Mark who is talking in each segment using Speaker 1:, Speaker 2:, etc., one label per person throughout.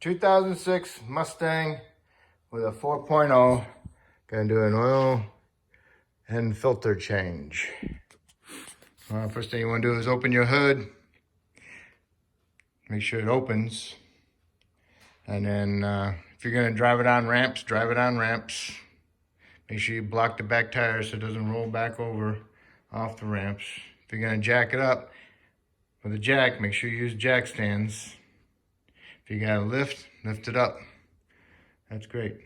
Speaker 1: 2006 Mustang with a 4.0. Gonna do an oil and filter change. First thing you want to do is open your hood. Make sure it opens. And then if you're gonna drive it on ramps, drive it on ramps. Make sure you block the back tire so it doesn't roll back over off the ramps. If you're gonna jack it up with a jack, make sure you use jack stands. If you gotta lift it up. That's great.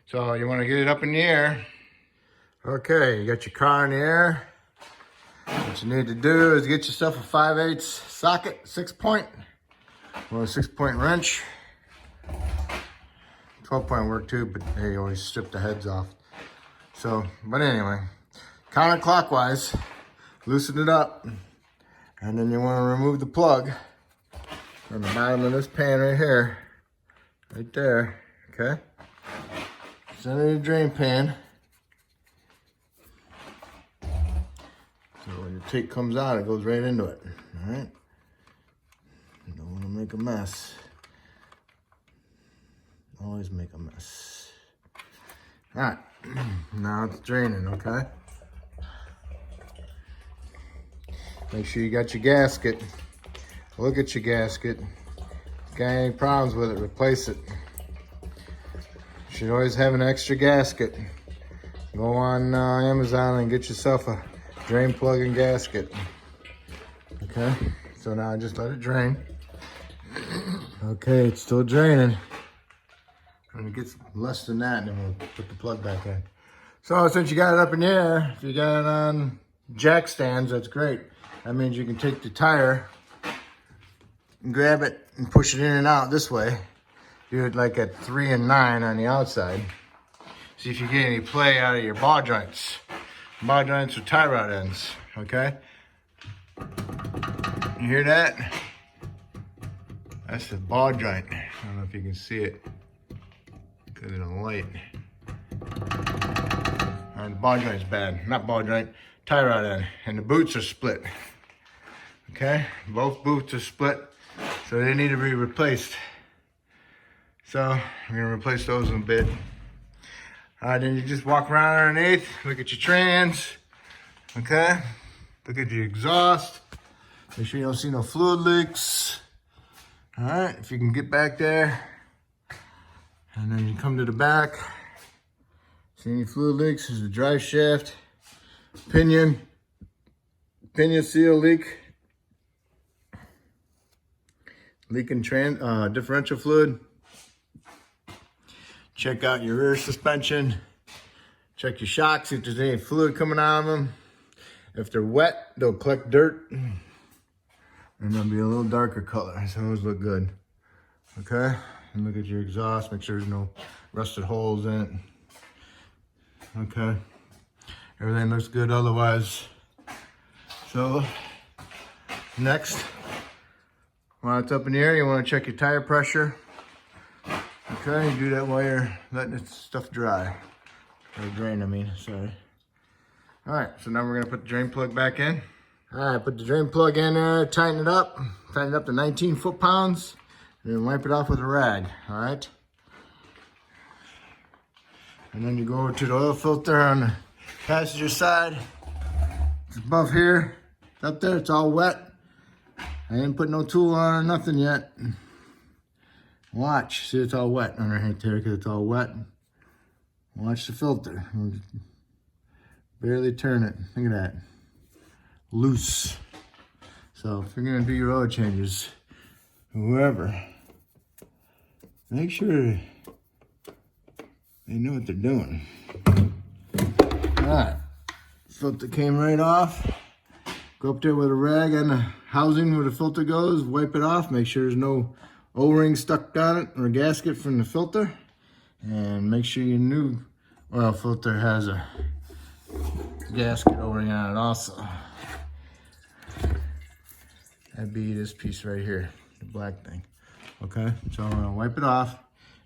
Speaker 1: So you wanna get it up in the air. Okay, you got your car in the air. What you need to do is get yourself a 5/8 socket, 6-point, or a 6-point wrench. 12-point work too, but they always strip the heads off. So, but anyway, counterclockwise, loosen it up, and then you want to remove the plug from the bottom of this pan right here, right there, okay? Center of the drain pan. So when your tape comes out, it goes right into it, all right? You don't want to make a mess. Always make a mess. All right, now it's draining, okay? Make sure you got your gasket. Look at your gasket. If you got any problems with it, replace it. You should always have an extra gasket. Go on Amazon and get yourself a drain plug and gasket. Okay, so now I just let it drain. Okay, it's still draining. When it gets less than that, then we'll put the plug back in. So since you got it up in the air, if you got it on jack stands, that's great. That means you can take the tire and grab it and push it in and out this way. Do it like at 3 and 9 on the outside. See if you get any play out of your ball joints. Ball joints or tie rod ends, okay? You hear that? That's the ball joint. I don't know if you can see it because of the light. All right, the ball joint's bad. Not ball joint, tie rod end. And the boots are split. Okay, both boots are split, so they need to be replaced. So I'm gonna replace those in a bit. All right, then you just walk around underneath, look at your trans, okay? Look at your exhaust. Make sure you don't see no fluid leaks. All right, if you can get back there, and then you come to the back. See any fluid leaks? There's the drive shaft, pinion seal leak, leaking differential fluid. Check out your rear suspension. Check your shocks, see if there's any fluid coming out of them. If they're wet, they'll collect dirt. And they'll be a little darker color, so those look good. Okay, and look at your exhaust, make sure there's no rusted holes in it. Okay, everything looks good otherwise. So, next, while it's up in the air, you wanna check your tire pressure. Okay, you do that while you're letting this stuff dry. Or drain, I mean, sorry. All right, so now we're gonna put the drain plug back in. All right, put the drain plug in there, tighten it up to 19 foot-pounds, and then wipe it off with a rag, all right? And then you go over to the oil filter on the passenger side. It's above here, it's up there, it's all wet. I didn't put no tool on or nothing yet. Watch, see it's all wet underneath there because it's all wet. Watch the filter. Barely turn it, look at that. Loose. So if you're gonna do your oil changes, whoever, make sure they know what they're doing. All right, filter came right off. Go up there with a rag on the housing where the filter goes, wipe it off, make sure there's no O-ring stuck on it or a gasket from the filter, and make sure your new oil filter has a gasket O-ring on it also. That'd be this piece right here, the black thing. Okay, so I'm gonna wipe it off,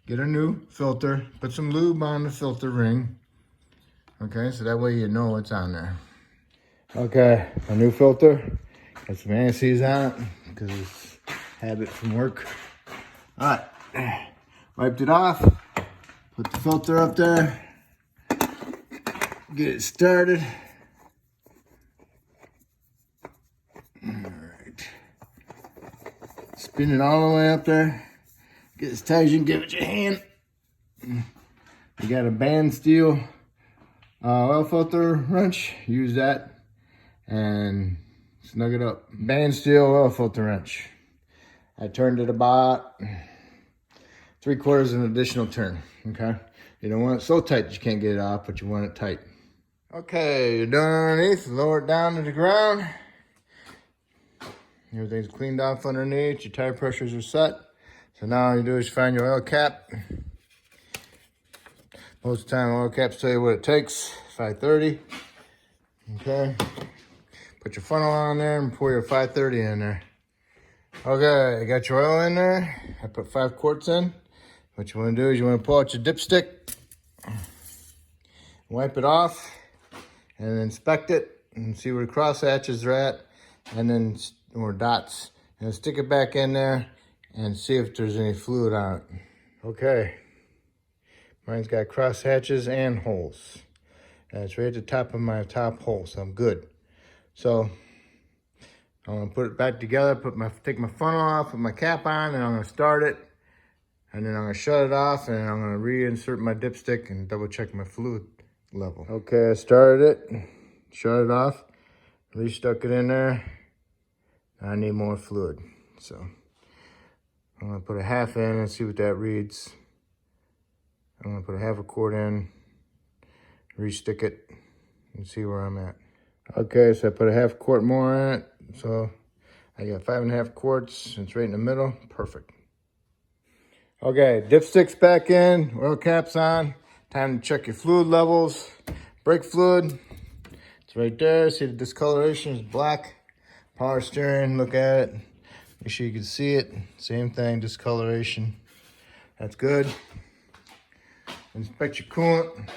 Speaker 1: get a new filter, put some lube on the filter ring. Okay, so that way you know what's on there. Okay, a new filter, got some anti-seize on it because it's habit from work. All right, Wiped it off. Put the filter up there. Get it started. All right. Spin it all the way up there. Get as tight as you can get with your hand. You got a band steel oil filter wrench. Use that and snug it up. Band steel oil filter wrench. I turned it about 3/4 of an additional turn, okay? You don't want it so tight that you can't get it off, but you want it tight. Okay, you're done underneath. Lower it down to the ground. Everything's cleaned off underneath. Your tire pressures are set. So now all you do is find your oil cap. Most of the time, oil caps tell you what it takes. 530. Okay. Put your funnel on there and pour your 530 in there. Okay, you got your oil in there. I put 5 quarts in. What you want to do is you want to pull out your dipstick, wipe it off, and inspect it and see where the cross hatches are at, and then or dots, and stick it back in there and see if there's any fluid on it. Okay, mine's got cross hatches and holes. And it's right at the top of my top hole, so I'm good. So I'm gonna put it back together, take my funnel off, put my cap on, and I'm gonna start it. And then I'm gonna shut it off, and I'm gonna reinsert my dipstick and double check my fluid level. Okay, I started it, shut it off, restuck it in there. I need more fluid, so I'm gonna put a half in and see what that reads. I'm gonna put a 1/2 quart in, restick it, and see where I'm at. Okay, so I put a 1/2 quart more in it, so I got 5.5 quarts. It's right in the middle, perfect. Okay, dipstick's back in, oil cap's on. Time to check your fluid levels. Brake fluid, it's right there. See the discoloration is black. Power steering, look at it. Make sure you can see it. Same thing, discoloration. That's good. Inspect your coolant.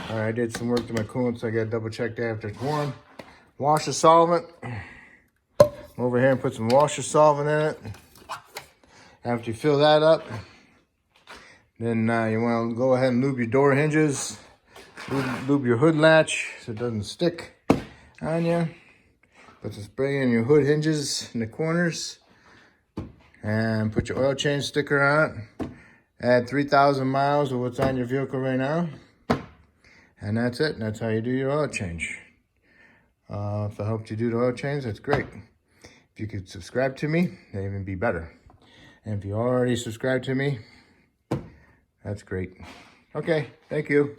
Speaker 1: All right, I did some work to my coolant, so I gotta double check that after it's warm. Washer solvent. Over here and put some washer solvent in it. After you fill that up, then you want to go ahead and lube your door hinges, lube your hood latch so it doesn't stick on you. Put some spray in your hood hinges in the corners, and put your oil change sticker on it. Add 3,000 miles of what's on your vehicle right now, and that's it. That's how you do your oil change. If I helped you do the oil change, that's great. If you could subscribe to me, that'd even be better. And if you already subscribed to me, that's great. Okay, thank you.